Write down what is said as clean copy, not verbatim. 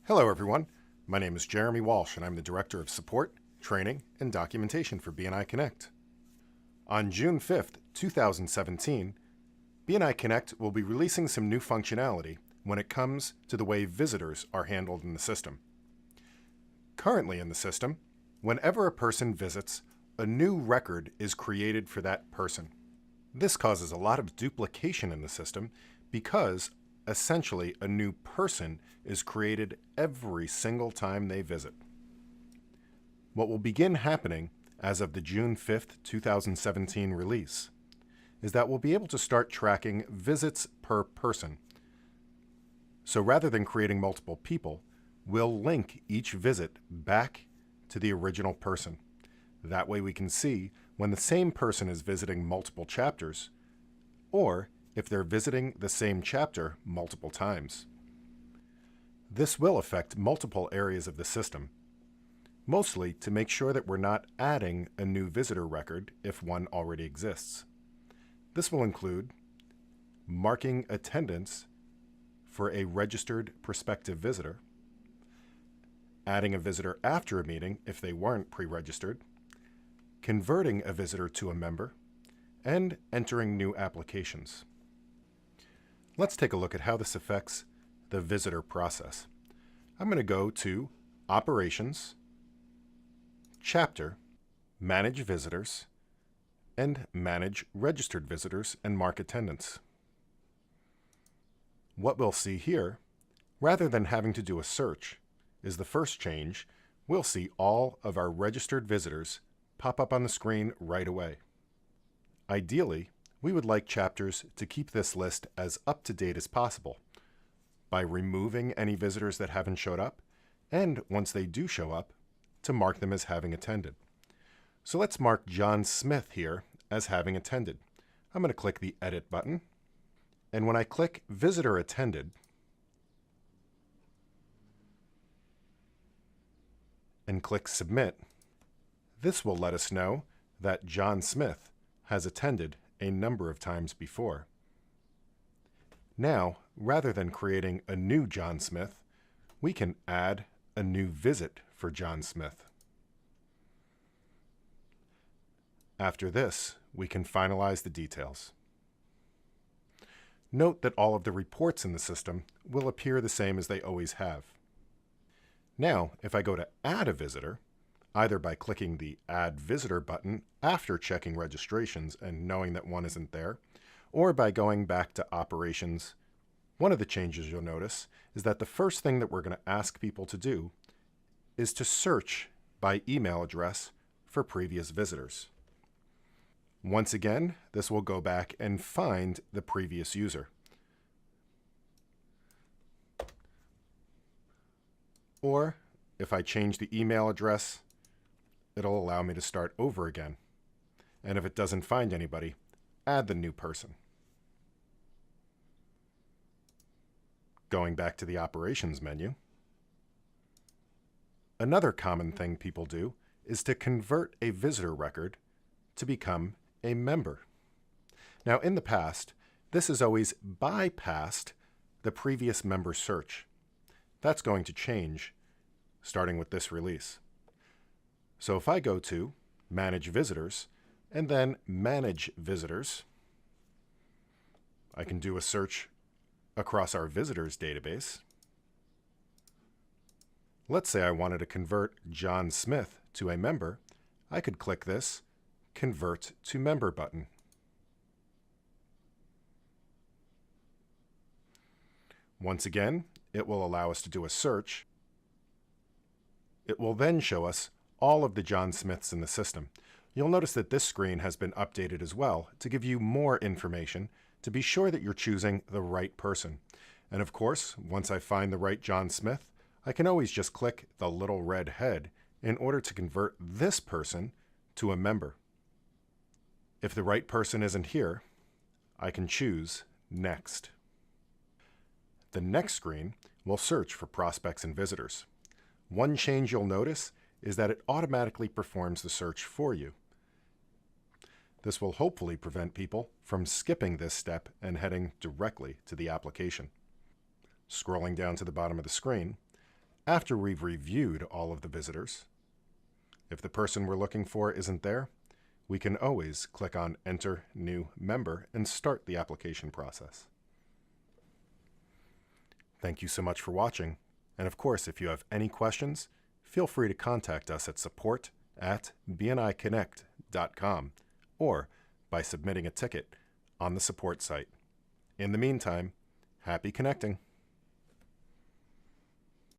Hello everyone, my name is Jeremy Walsh and I'm the Director of Support, Training, and Documentation for BNI Connect. On June 5th, 2017, BNI Connect will be releasing some new functionality when it comes to the way visitors are handled in the system. Currently in the system, whenever a person visits, a new record is created for that person. This causes a lot of duplication in the system because essentially a new person is created every single time they visit. What will begin happening as of the June 5th, 2017 release is that we'll be able to start tracking visits per person. So rather than creating multiple people, we'll link each visit back to the original person. That way we can see when the same person is visiting multiple chapters, or if they're visiting the same chapter multiple times. This will affect multiple areas of the system, mostly to make sure that we're not adding a new visitor record if one already exists. This will include marking attendance for a registered prospective visitor, adding a visitor after a meeting if they weren't pre-registered, converting a visitor to a member, and entering new applications. Let's take a look at how this affects the visitor process. I'm going to go to Operations, Chapter, Manage Visitors, and Manage Registered Visitors and Mark Attendance. What we'll see here, rather than having to do a search, is the first change. We'll see all of our registered visitors pop up on the screen right away. Ideally, we would like chapters to keep this list as up-to-date as possible by removing any visitors that haven't showed up, and once they do show up, to mark them as having attended. So let's mark John Smith here as having attended. I'm going to click the Edit button, and when I click Visitor Attended, and click Submit, this will let us know that John Smith has attended a number of times before. Now, rather than creating a new John Smith, we can add a new visit for John Smith. After this, we can finalize the details. Note that all of the reports in the system will appear the same as they always have. Now, if I go to add a visitor, either by clicking the Add Visitor button after checking registrations and knowing that one isn't there, or by going back to Operations, one of the changes you'll notice is that the first thing that we're going to ask people to do is to search by email address for previous visitors. Once again, this will go back and find the previous user. Or, if I change the email address, it'll allow me to start over again. And if it doesn't find anybody, add the new person. Going back to the Operations menu, another common thing people do is to convert a visitor record to become a member. Now, in the past, this has always bypassed the previous member search. That's going to change starting with this release. So if I go to Manage Visitors and then Manage Visitors, I can do a search across our visitors database. Let's say I wanted to convert John Smith to a member. I could click this Convert to Member button. Once again, it will allow us to do a search. It will then show us all of the John Smiths in the system. You'll notice that this screen has been updated as well to give you more information to be sure that you're choosing the right person. And of course, once I find the right John Smith, I can always just click the little red head in order to convert this person to a member. If the right person isn't here, I can choose Next. The next screen will search for prospects and visitors. One change you'll notice is that it automatically performs the search for you. This will hopefully prevent people from skipping this step and heading directly to the application. Scrolling down to the bottom of the screen, After we've reviewed all of the visitors, if the person we're looking for isn't there, we can always click on Enter New Member and start the application process. Thank you so much for watching, and of course, if you have any questions, feel free to contact us at support@bniconnect.com or by submitting a ticket on the support site. In the meantime, happy connecting!